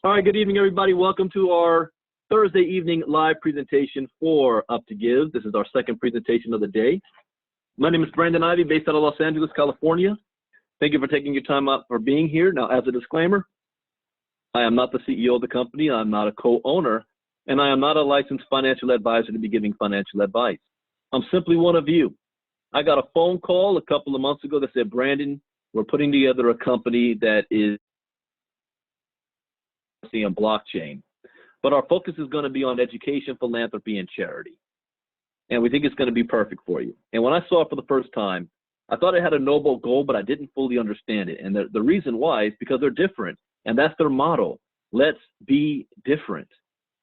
All right, good evening, everybody. Welcome to our Thursday evening live presentation for Up to Give. This is our second presentation of the day. My name is Brandon Ivey, based out of Los Angeles, California. Thank you for taking your time out for being here. Now, as a disclaimer, I am not the CEO of the company. I'm not a co-owner, and I am not a licensed financial advisor to be giving financial advice. I'm simply one of you. I got a phone call a couple of months ago that said, Brandon, we're putting together a company that is and blockchain, but our focus is going to be on education, philanthropy, and charity. And we think it's going to be perfect for you. And when I saw it for the first time, I thought it had a noble goal, but I didn't fully understand it. And the reason why is because they're different, and that's their motto. Let's be different.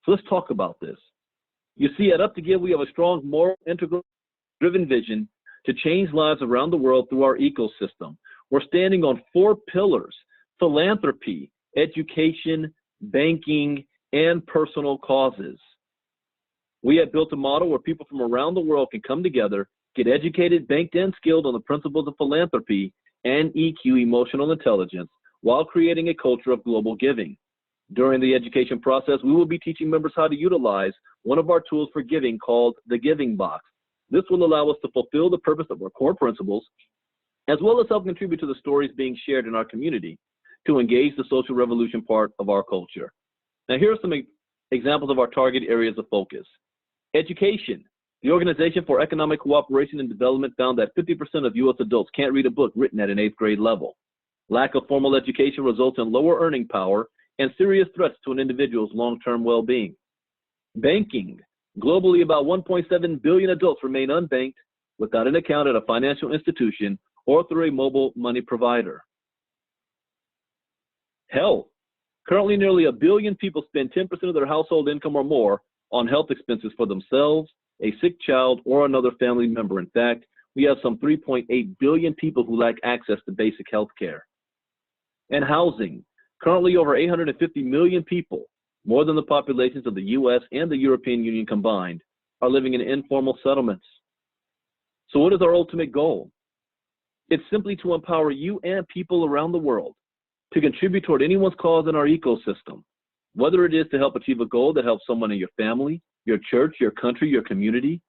So let's talk about this. You see, at Up to Give, we have a strong, moral, integral, driven vision to change lives around the world through our ecosystem. We're standing on 4 pillars: philanthropy, education, banking, and personal causes. We have built a model where people from around the world can come together, get educated, banked, and skilled on the principles of philanthropy and EQ, emotional intelligence, while creating a culture of global giving. During the education process, we will be teaching members how to utilize one of our tools for giving called the Giving Box. This will allow us to fulfill the purpose of our core principles, as well as help contribute to the stories being shared in our community to engage the social revolution part of our culture. Now, here are some examples of our target areas of focus. Education. The Organization for Economic Cooperation and Development found that 50% of U.S. adults can't read a book written at an 8th grade level. Lack of formal education results in lower earning power and serious threats to an individual's long-term well-being. Banking. Globally, about 1.7 billion adults remain unbanked without an account at a financial institution or through a mobile money provider. Health. Currently, nearly 1 billion people spend 10% of their household income or more on health expenses for themselves, a sick child, or another family member. In fact, we have some 3.8 billion people who lack access to basic health care. And housing. Currently, over 850 million people, more than the populations of the U.S. and the European Union combined, are living in informal settlements. So what is our ultimate goal? It's simply to empower you and people around the world to contribute toward anyone's cause in our ecosystem, whether it is to help achieve a goal that helps someone in your family, your church, your country, your community.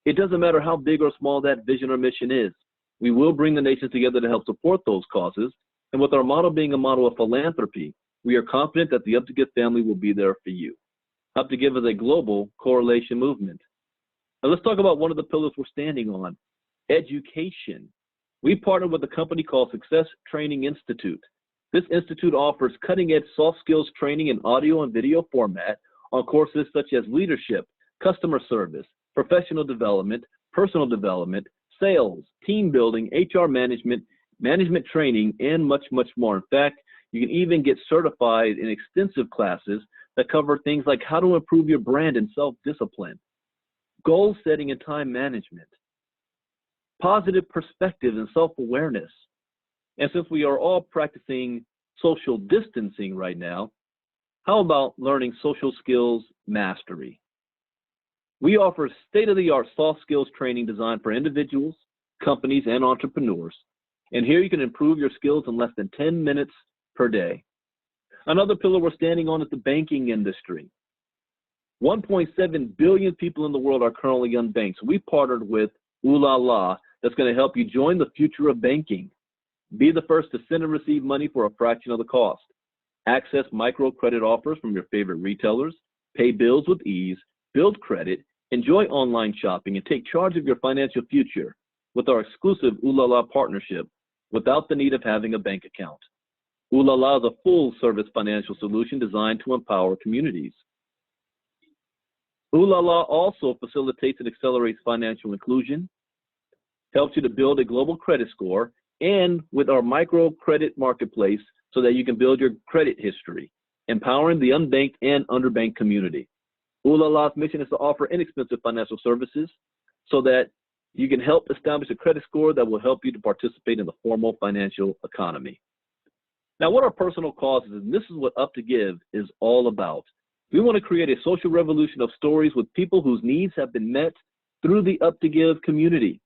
It doesn't matter how big or small that vision or mission is. We will bring the nations together to help support those causes. And with our model being a model of philanthropy, we are confident that the Up to Give family will be there for you. Up to Give is a global correlation movement. Now let's talk about one of the pillars we're standing on: education. We partnered with a company called Success Training Institute. This institute offers cutting-edge soft skills training in audio and video format on courses such as leadership, customer service, professional development, personal development, sales, team building, HR management, management training, and much, much more. In fact, you can even get certified in extensive classes that cover things like how to improve your brand and self-discipline, goal setting and time management, positive perspective and self-awareness. And since we are all practicing social distancing right now, how about learning social skills mastery? We offer state-of-the-art soft skills training designed for individuals, companies, and entrepreneurs. And here you can improve your skills in less than 10 minutes per day. Another pillar we're standing on is the banking industry. 1.7 billion people in the world are currently unbanked. So we partnered with Ooh La La that's going to help you join the future of banking. Be the first to send and receive money for a fraction of the cost. Access microcredit offers from your favorite retailers, pay bills with ease, build credit, enjoy online shopping, and take charge of your financial future with our exclusive Ooh La La partnership without the need of having a bank account. Ooh La La is a full-service financial solution designed to empower communities. Ooh La La also facilitates and accelerates financial inclusion, helps you to build a global credit score, and with our microcredit marketplace so that you can build your credit history, empowering the unbanked and underbanked community. Ooh La La's mission is to offer inexpensive financial services so that you can help establish a credit score that will help you to participate in the formal financial economy. Now, what are personal causes? And this is what Up to Give is all about. We want to create a social revolution of stories with people whose needs have been met through the Up to Give community.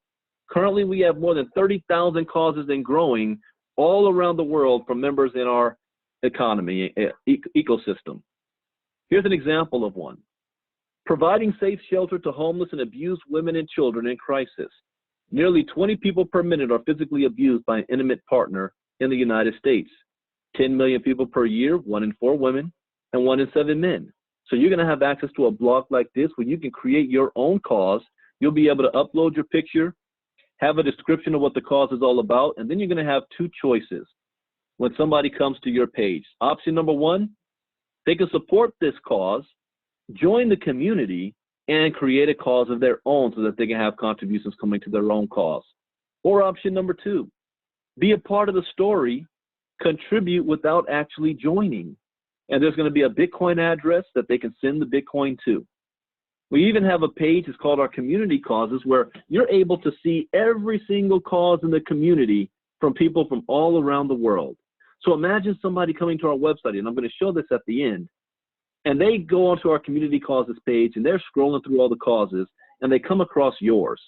Currently, we have more than 30,000 causes and growing all around the world from members in our economy, ecosystem. Here's an example of one. Providing safe shelter to homeless and abused women and children in crisis. Nearly 20 people per minute are physically abused by an intimate partner in the United States. 10 million people per year, 1 in 4 women, and 1 in 7 men. So you're going to have access to a blog like this where you can create your own cause. You'll be able to upload your picture, have a description of what the cause is all about, and then you're going to have 2 choices when somebody comes to your page. Option number 1, they can support this cause, join the community, and create a cause of their own so that they can have contributions coming to their own cause. Or option number 2, be a part of the story, contribute without actually joining. And there's going to be a Bitcoin address that they can send the Bitcoin to. We even have a page, it's called our community causes, where you're able to see every single cause in the community from people from all around the world. So imagine somebody coming to our website, and I'm going to show this at the end, and they go onto our community causes page, and they're scrolling through all the causes, and they come across yours.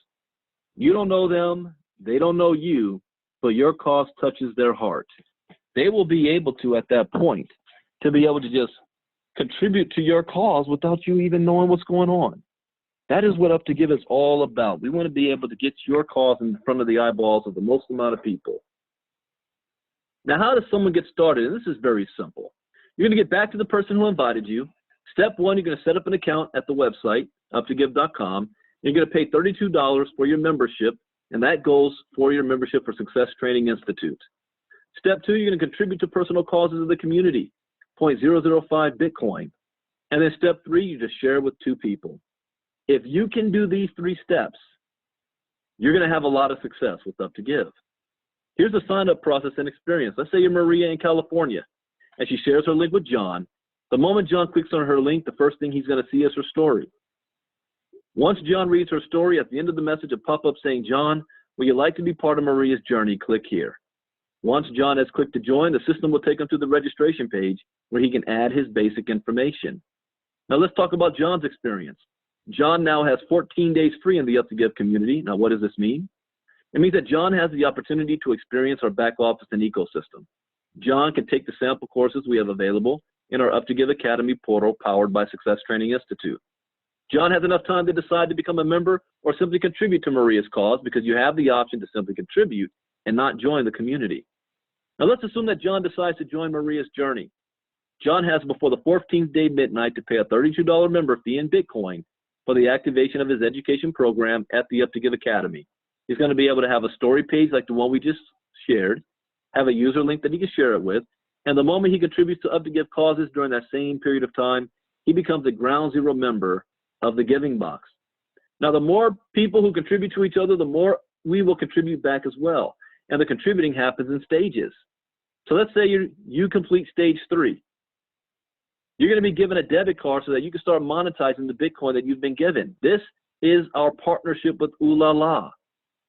You don't know them, they don't know you, but your cause touches their heart. They will be able to, at that point, to be able to just contribute to your cause without you even knowing what's going on. That is what Up to Give is all about. We want to be able to get your cause in front of the eyeballs of the most amount of people. Now, how does someone get started? And this is very simple. You're going to get back to the person who invited you. Step 1, you're going to set up an account at the website, uptogive.com. You're going to pay $32 for your membership, and that goes for your membership for Success Training Institute. Step 2, you're going to contribute to personal causes of the community, 0.005 Bitcoin. And then step 3, you just share it with 2 people. If you can do these 3 steps, you're going to have a lot of success with Up to Give. Here's the sign-up process and experience. Let's say you're Maria in California, and she shares her link with John. The moment John clicks on her link, the first thing he's going to see is her story. Once John reads her story, at the end of the message, a pop-up saying, "John, would you like to be part of Maria's journey? Click here." Once John has clicked to join, the system will take him to the registration page where he can add his basic information. Now let's talk about John's experience. John now has 14 days free in the Up to Give community. Now what does this mean? It means that John has the opportunity to experience our back office and ecosystem. John can take the sample courses we have available in our Up to Give Academy portal powered by Success Training Institute. John has enough time to decide to become a member or simply contribute to Maria's cause, because you have the option to simply contribute and not join the community. Now let's assume that John decides to join Maria's journey. John has before the 14th day midnight to pay a $32 member fee in Bitcoin for the activation of his education program at the Up to Give Academy. He's going to be able to have a story page like the one we just shared, have a user link that he can share it with, and the moment he contributes to Up to Give causes during that same period of time, he becomes a ground zero member of the Giving Box. Now, the more people who contribute to each other, the more we will contribute back as well. And the contributing happens in stages. So let's say you complete stage 3. You're going to be given a debit card so that you can start monetizing the Bitcoin that you've been given. This is our partnership with Ooh La La.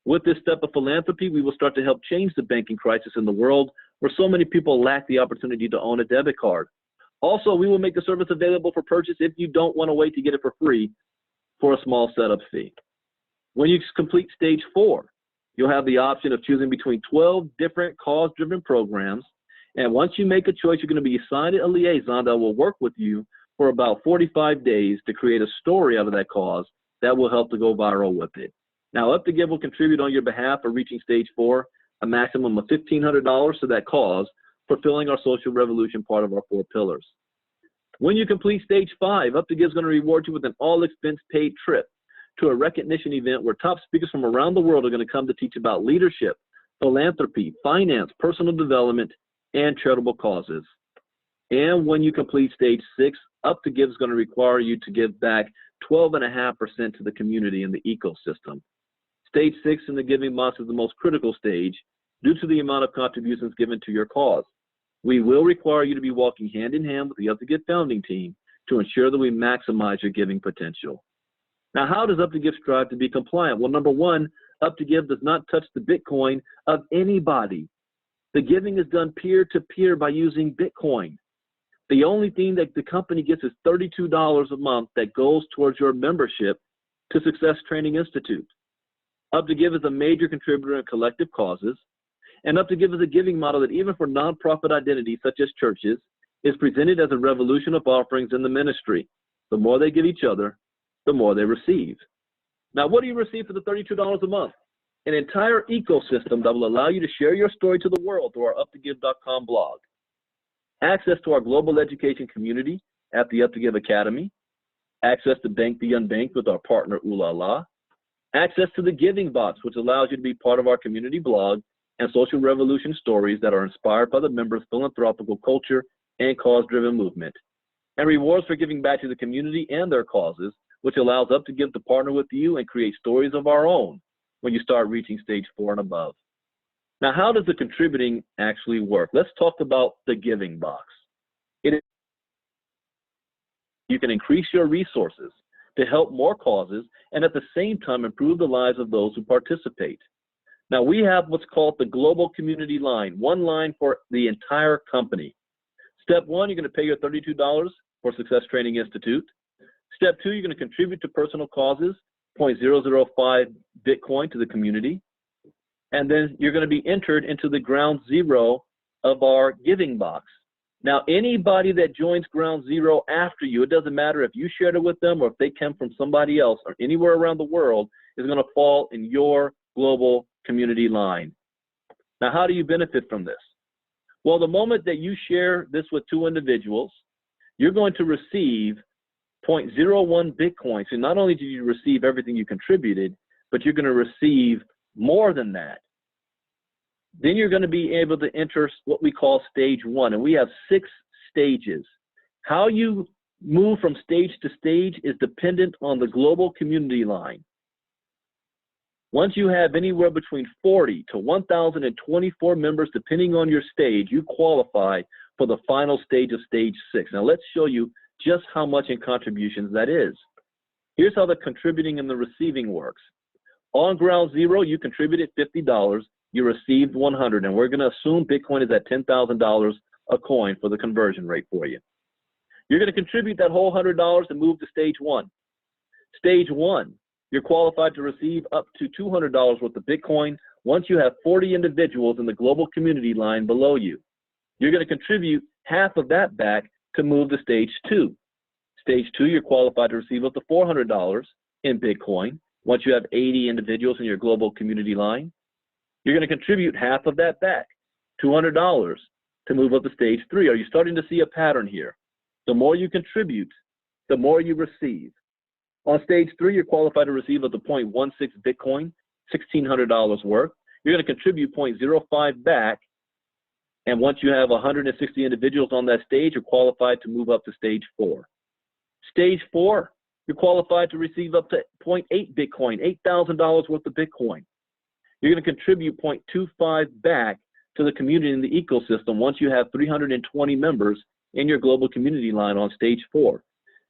With this step of philanthropy, we will start to help change the banking crisis in the world where so many people lack the opportunity to own a debit card. Also, we will make the service available for purchase if you don't want to wait to get it for free for a small setup fee. When you complete stage 4, you'll have the option of choosing between 12 different cause-driven programs. And once you make a choice, you're going to be assigned a liaison that will work with you for about 45 days to create a story out of that cause that will help to go viral with it. Now, Up to Give will contribute on your behalf for reaching stage 4, a maximum of $1,500 to that cause, fulfilling our social revolution part of our 4 pillars. When you complete stage 5, Up to Give is going to reward you with an all-expense-paid trip to a recognition event where top speakers from around the world are going to come to teach about leadership, philanthropy, finance, personal development, and charitable causes. And when you complete stage 6, Up to Give is going to require you to give back 12.5% to the community and the ecosystem. Stage 6 in the Giving Box is the most critical stage due to the amount of contributions given to your cause. We will require you to be walking hand in hand with the Up to Give founding team to ensure that we maximize your giving potential. Now, how does Up to Give strive to be compliant? Well, number 1, Up to Give does not touch the Bitcoin of anybody. The giving is done peer-to-peer by using Bitcoin. The only thing that the company gets is $32 a month that goes towards your membership to Success Training Institute. Up to Give is a major contributor in collective causes. And Up to Give is a giving model that even for nonprofit identities such as churches is presented as a revolution of offerings in the ministry. The more they give each other, the more they receive. Now, what do you receive for the $32 a month? An entire ecosystem that will allow you to share your story to the world through our uptogive.com blog. Access to our global education community at the Up to Give Academy. Access to Bank the Unbanked with our partner, Ooh La La. Access to the Giving Box, which allows you to be part of our community blog and social revolution stories that are inspired by the members' philanthropical culture and cause-driven movement. And rewards for giving back to the community and their causes, which allows Up to Give to partner with you and create stories of our own when you start reaching stage 4 and above. Now, how does the contributing actually work? Let's talk about the Giving Box. You can increase your resources to help more causes and at the same time improve the lives of those who participate. Now, we have what's called the Global Community Line, one line for the entire company. Step 1, you're going to pay your $32 for Success Training Institute. Step 2, you're going to contribute to personal causes, 0.005 Bitcoin to the community. And then you're going to be entered into the ground zero of our Giving Box. Now, anybody that joins ground zero after you, it doesn't matter if you shared it with them or if they came from somebody else or anywhere around the world, is going to fall in your global community line. Now, how do you benefit from this? Well, the moment that you share this with 2 individuals, you're going to receive 0.01 Bitcoin. So not only do you receive everything you contributed, but you're going to receive more than that. Then you're going to be able to enter what we call stage 1, and we have 6 stages. How you move from stage to stage is dependent on the global community line. Once you have anywhere between 40 to 1,024 members, depending on your stage, you qualify for the final stage of stage 6. Now let's show you just how much in contributions that is. Here's how the contributing and the receiving works. On ground zero, you contributed $50, you received 100, and we're going to assume Bitcoin is at $10,000 a coin for the conversion rate for you. You're going to contribute that whole $100 and move to stage 1. Stage 1, you're qualified to receive up to $200 worth of Bitcoin once you have 40 individuals in the global community line below you. You're going to contribute half of that back to move to stage 2. Stage 2, you're qualified to receive up to $400 in Bitcoin once you have 80 individuals in your global community line. You're going to contribute half of that back, $200, to move up to stage 3. Are you starting to see a pattern here? The more you contribute, the more you receive. On stage 3, you're qualified to receive up to 0.16 Bitcoin, $1,600 worth. You're going to contribute 0.05 back, and once you have 160 individuals on that stage, you're qualified to move up to stage 4. Stage 4, you're qualified to receive up to 0.8 Bitcoin, $8,000 worth of Bitcoin. You're going to contribute 0.25 back to the community in the ecosystem once you have 320 members in your global community line on stage 4.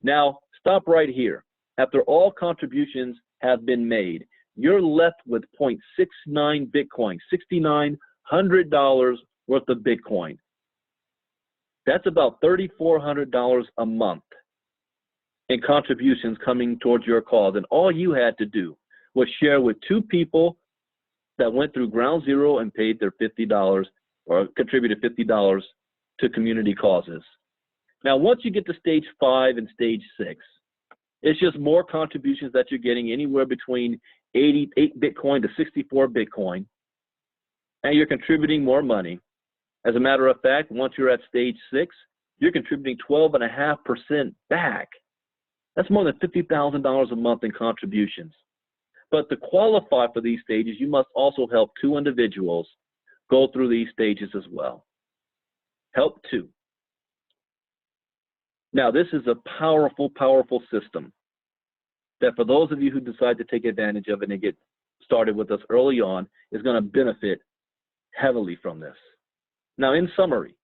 Now, stop right here. After all contributions have been made, you're left with 0.69 Bitcoin, $6,900 worth of Bitcoin. That's about $3,400 a month in contributions coming towards your cause. And all you had to do was share with 2 people that went through ground zero and paid their $50 or contributed $50 to community causes. Now, once you get to stage 5 and stage 6, it's just more contributions that you're getting, anywhere between 88 Bitcoin to 64 Bitcoin, and you're contributing more money. As a matter of fact, once you're at stage 6, you're contributing 12.5% back. That's more than $50,000 a month in contributions. But to qualify for these stages, you must also help 2 individuals go through these stages as well. Help 2. Now, this is a powerful, powerful system that for those of you who decide to take advantage of it and get started with us early on is going to benefit heavily from this. Now, in summary,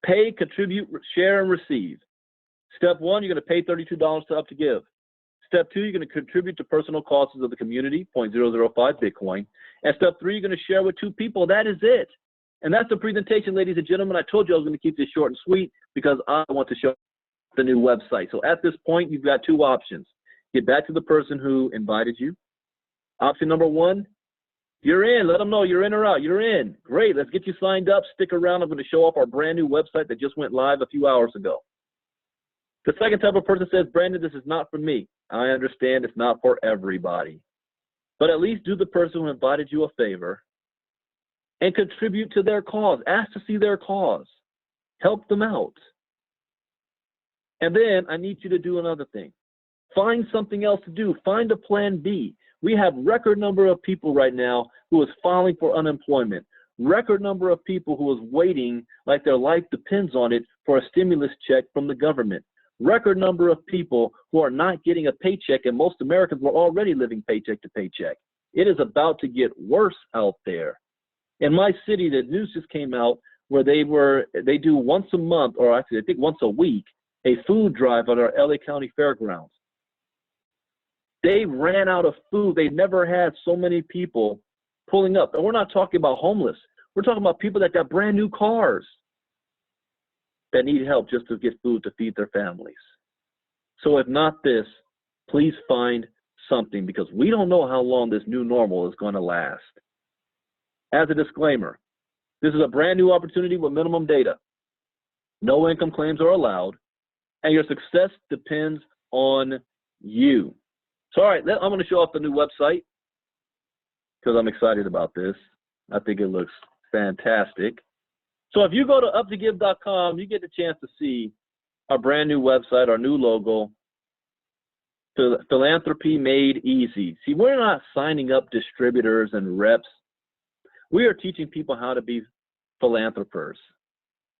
pay, contribute, share, and receive. Step 1, you're going to pay $32 to Up to Give. Step 2, you're going to contribute to personal causes of the community, 0.005 Bitcoin. And step 3, you're going to share with 2 people. That is it. And that's the presentation, ladies and gentlemen. I told you I was going to keep this short and sweet because I want to show the new website. So at this point, you've got 2 options. Get back to the person who invited you. Option number 1, You're in. Let them know you're in or out. You're in. Great. Let's get you signed up. Stick around. I'm going to show off our brand new website that just went live a few hours ago. The second type of person says, Brandon, this is not for me. I understand it's not for everybody. But at least do the person who invited you a favor and contribute to their cause. Ask to see their cause. Help them out. And then I need you to do another thing. Find something else to do. Find a plan B. We have record number of people right now who is filing for unemployment. Record number of people who is waiting like their life depends on it for a stimulus check from the government. Record number of people who are not getting a paycheck, and most Americans were already living paycheck to paycheck. It is about to get worse out there. In my city, the news just came out where they do once a month, or actually I think once a week, a food drive at our LA County Fairgrounds. They ran out of food. They never had so many people pulling up. And we're not talking about homeless. We're talking about people that got brand new cars that need help just to get food to feed their families. So if not this, please find something, because we don't know how long this new normal is going to last. As a disclaimer, this is a brand new opportunity with minimum data. No income claims are allowed, and your success depends on you. So, all right, I'm going to show off the new website because I'm excited about this. I think it looks fantastic. So if you go to uptogive.com, you get the chance to see our brand new website, our new logo, Philanthropy Made Easy. See, we're not signing up distributors and reps. We are teaching people how to be philanthropers.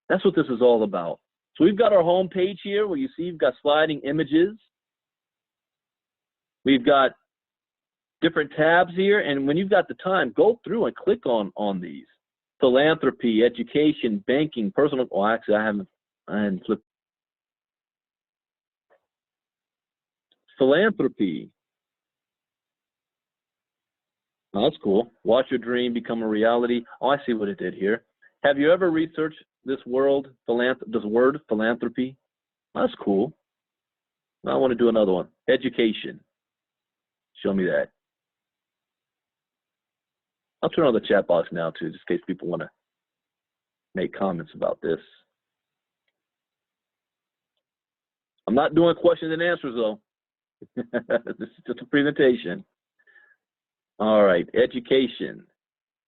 That's what this is all about. So we've got our home page here where you see you've got sliding images. We've got different tabs here, and when you've got the time, go through and click on these. Philanthropy, education, banking, personal, well, actually I haven't flipped. Philanthropy. Oh, that's cool. Watch your dream become a reality. Oh, I see what it did here. Have you ever researched this word philanthropy? That's cool. I want to do another one. Education. Show me that. I'll turn on the chat box now too, just in case people want to make comments about this. I'm not doing questions and answers though. This is just a presentation. All right, education.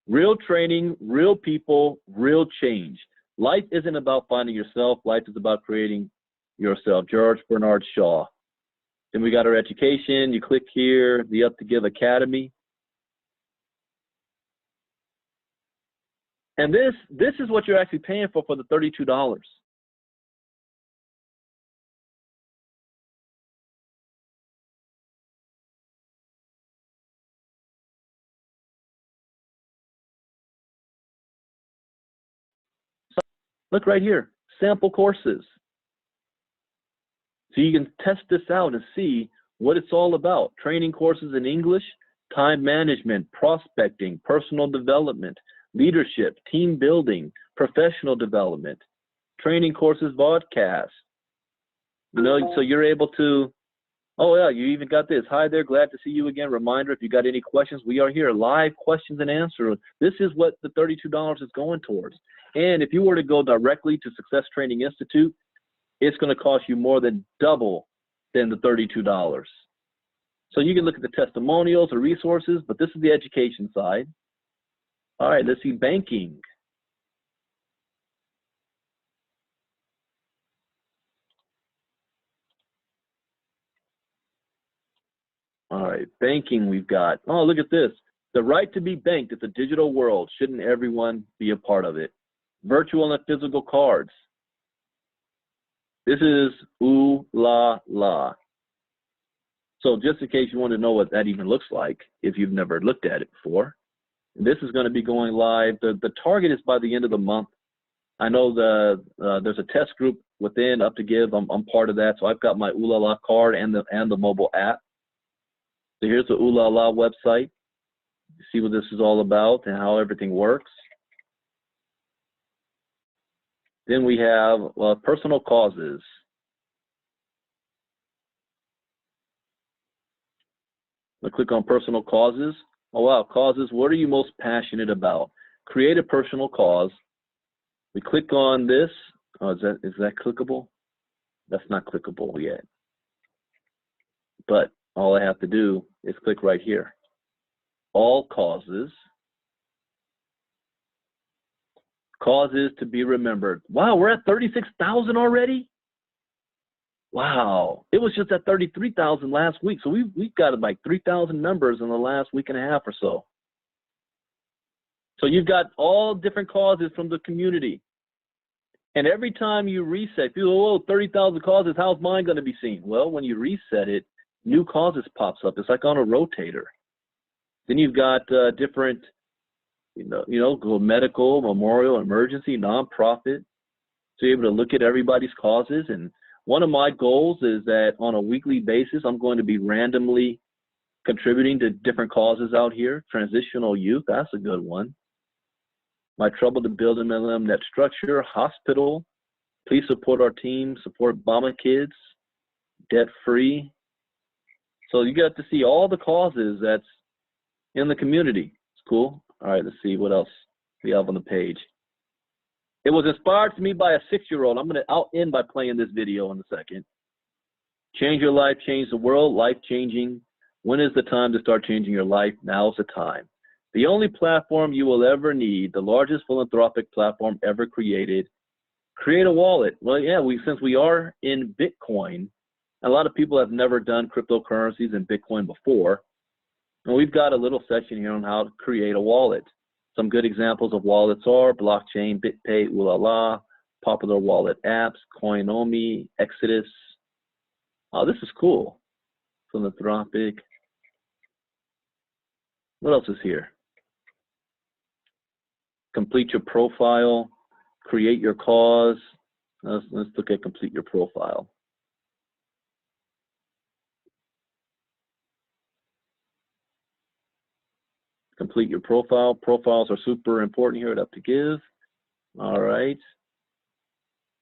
Real training, real people, real change. Life isn't about finding yourself. Life is about creating yourself. George Bernard Shaw. Then we got our education. You click here, the Up to Give Academy. And this is what you're actually paying for the $32. Look right here, sample courses. So you can test this out and see what it's all about. Training courses in English, time management, prospecting, personal development, leadership, team building, professional development, training courses, vodcasts. You know, so you're able to, oh yeah, you even got this. Hi there, glad to see you again. Reminder, if you got any questions, we are here, live questions and answers. This is what the $32 is going towards. And if you were to go directly to Success Training Institute, it's going to cost you more than double than the $32. So you can look at the testimonials or resources, but this is the education side. All right, let's see banking. All right, banking we've got. Oh, look at this. The right to be banked. It's a digital world. Shouldn't everyone be a part of it? Virtual and physical cards. This is ooh la la. So just in case you want to know what that even looks like, if you've never looked at it before, this is going to be going live. The target is by the end of the month. I know there's a test group within Up to Give. I'm part of that, so I've got my ooh la la card and the mobile app. So here's the ooh la la website. You see what this is all about and how everything works. Then we have personal causes. I'll click on personal causes. Oh, wow, causes. What are you most passionate about? Create a personal cause. We click on this. Oh, is that clickable? That's not clickable yet. But all I have to do is click right here. All causes. Causes to be remembered. Wow, we're at 36,000 already? Wow, it was just at 33,000 last week. So we've got like 3,000 members in the last week and a half or so. So you've got all different causes from the community. And every time you reset, people, oh, 30,000 causes, how's mine going to be seen? Well, when you reset it, new causes pops up. It's like on a rotator. Then you've got different, go medical, memorial, emergency, nonprofit. So you're able to look at everybody's causes. And one of my goals is that on a weekly basis, I'm going to be randomly contributing to different causes out here. Transitional youth, that's a good one. My trouble to build an MLM net structure, hospital, please support our team, support Obama kids, debt free. So you got to see all the causes that's in the community. It's cool. All right, let's see what else we have on the page. It was inspired to me by a 6-year-old. I'll end by playing this video in a second. Change your life, change the world, life changing. When is the time to start changing your life? Now's the time. The only platform you will ever need, the largest philanthropic platform ever created. Create a wallet. Well, yeah, since we are in Bitcoin, a lot of people have never done cryptocurrencies and Bitcoin before. And we've got a little section here on how to create a wallet. Some good examples of wallets are Blockchain, BitPay, Ulala, popular wallet apps, Coinomi, Exodus. Oh, this is cool. Philanthropic. What else is here? Complete your profile, create your cause. Let's look at complete your profile. Complete your profile. Profiles are super important here at Up to Give. All right.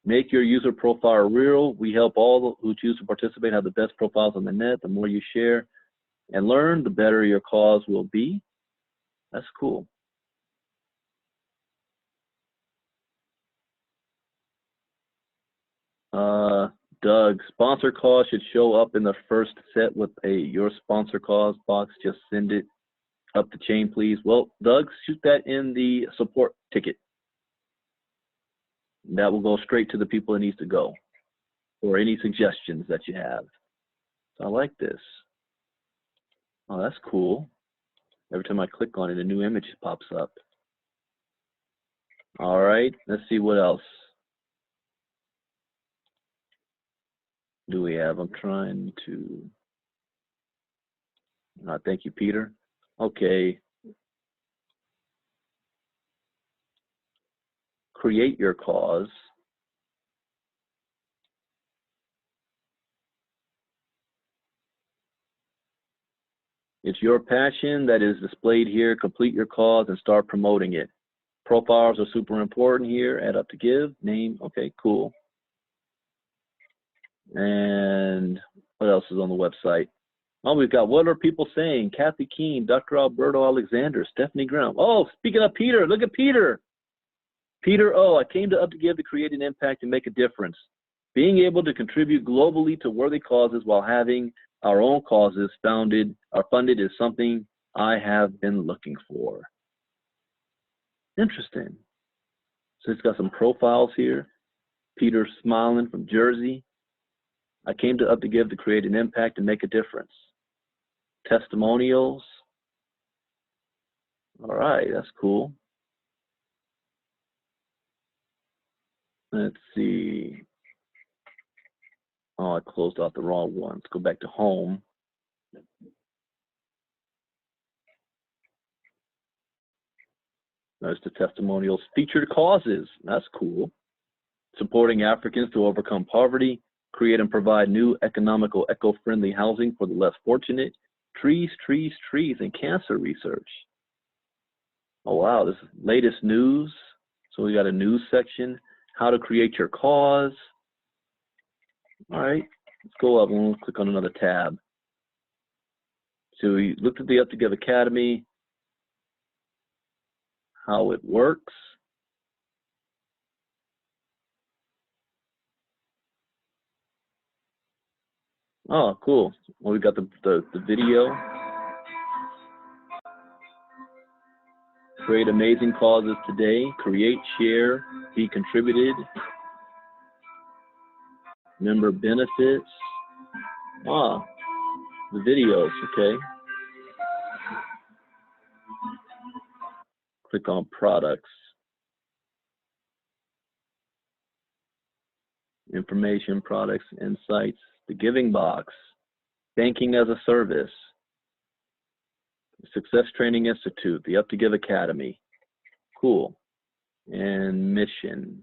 Make your user profile real. We help all who choose to participate have the best profiles on the net. The more you share and learn, the better your cause will be. That's cool. Doug, sponsor cause should show up in the first set with your sponsor cause box. Just send it up the chain, please. Well, Doug, shoot that in the support ticket. That will go straight to the people it needs to go, or any suggestions that you have. So I like this. Oh, that's cool. Every time I click on it, a new image pops up. All right, let's see what else do we have. I'm trying to, thank you, Peter. Okay. Create your cause. It's your passion that is displayed here. Complete your cause and start promoting it. Profiles are super important here. Add Up to Give. Name. Okay, cool. And what else is on the website? Oh, we've got What Are People Saying? Kathy Keene, Dr. Alberto Alexander, Stephanie Graham. Oh, speaking of Peter, look at Peter. Peter, I came to Up to Give to create an impact and make a difference. Being able to contribute globally to worthy causes while having our own causes funded is something I have been looking for. Interesting. So it's got some profiles here. Peter smiling from Jersey. I came to Up to Give to create an impact and make a difference. Testimonials. All right, that's cool. Let's see. Oh, I closed out the wrong one. Let's go back to home. There's the testimonials. Featured causes. That's cool. Supporting Africans to overcome poverty. Create and provide new economical, eco-friendly housing for the less fortunate. Trees, trees, trees, and cancer research. Oh, wow. This is latest news. So we got a news section. How to create your cause. All right. Let's go up and we'll click on another tab. So we looked at the Up to Give Academy. how it works. Oh, cool. Well, we got the video. Create amazing causes today. Create, share, be contributed. Member benefits. Ah, the videos, okay. Click on products. Information, products, insights. The Giving Box. Banking as a Service. Success Training Institute. The Up to Give Academy. Cool. And mission.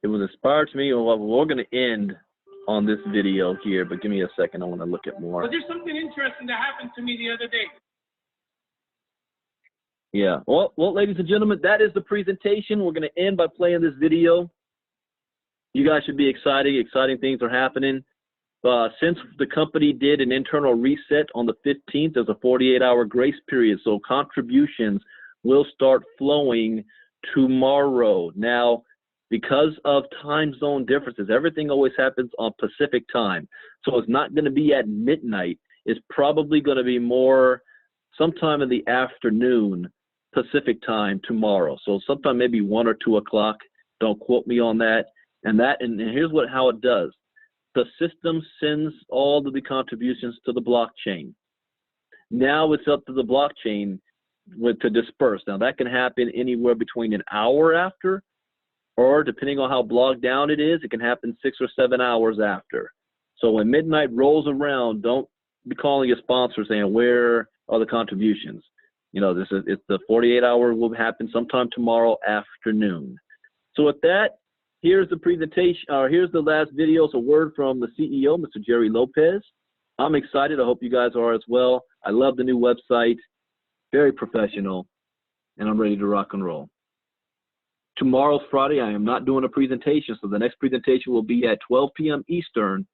It was inspired to me. Well, we're going to end on this video here, but give me a second. I want to look at more. But there's something interesting that happened to me the other day. Yeah. Well, ladies and gentlemen, that is the presentation. We're going to end by playing this video. You guys should be excited. Exciting things are happening. Since the company did an internal reset on the 15th, there's a 48-hour grace period, so contributions will start flowing tomorrow. Now, because of time zone differences, everything always happens on Pacific time, so it's not going to be at midnight. It's probably going to be more sometime in the afternoon Pacific time tomorrow, so sometime maybe 1 or 2 o'clock. Don't quote me on that. And here's how it does. The system sends all of the contributions to the blockchain. Now it's up to the blockchain to disperse. Now that can happen anywhere between an hour after, or depending on how bogged down it is, it can happen 6 or 7 hours after. So when midnight rolls around, don't be calling your sponsor saying, where are the contributions? You know, it's the 48-hour will happen sometime tomorrow afternoon. So with that, here's the presentation, here's the last video. It's a word from the CEO, Mr. Jerry Lopez. I'm excited. I hope you guys are as well. I love the new website, very professional, and I'm ready to rock and roll. Tomorrow's Friday. I am not doing a presentation, so the next presentation will be at 12 p.m. Eastern,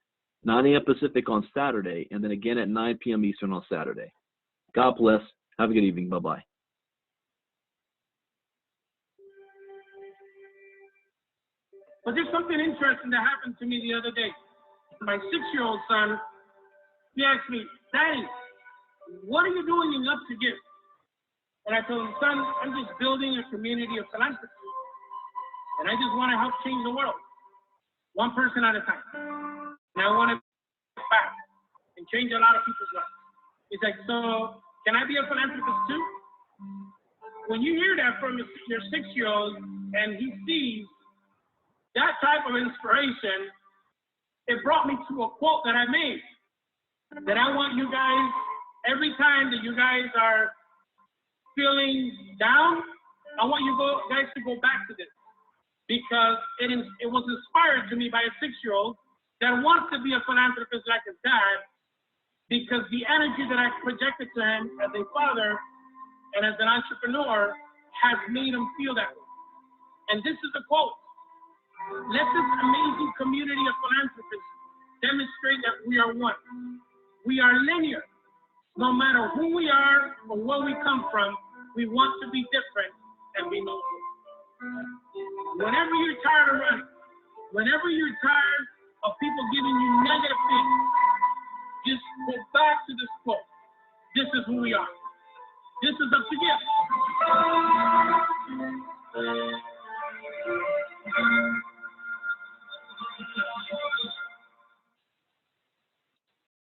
9 a.m. Pacific on Saturday, and then again at 9 p.m. Eastern on Saturday. God bless. Have a good evening. Bye-bye. But there's something interesting that happened to me the other day. My 6-year-old son, he asked me, Daddy, what are you doing in Up to Give? And I told him, son, I'm just building a community of philanthropy. And I just want to help change the world, one person at a time. And I want to give back and change a lot of people's lives. He's like, so can I be a philanthropist too? When you hear that from your 6-year-old and he sees that type of inspiration, it brought me to a quote that I made, that I want you guys, every time that you guys are feeling down, I want you guys to go back to this, because it was inspired to me by a 6-year-old that wants to be a philanthropist like his dad, because the energy that I projected to him as a father and as an entrepreneur has made him feel that way. And this is the quote. Let this amazing community of philanthropists demonstrate that we are one. We are linear. No matter who we are or where we come from, we want to be different and be noble. Whenever you're tired of running, whenever you're tired of people giving you negative things, just go back to this quote. This is who we are. This is Up to Give.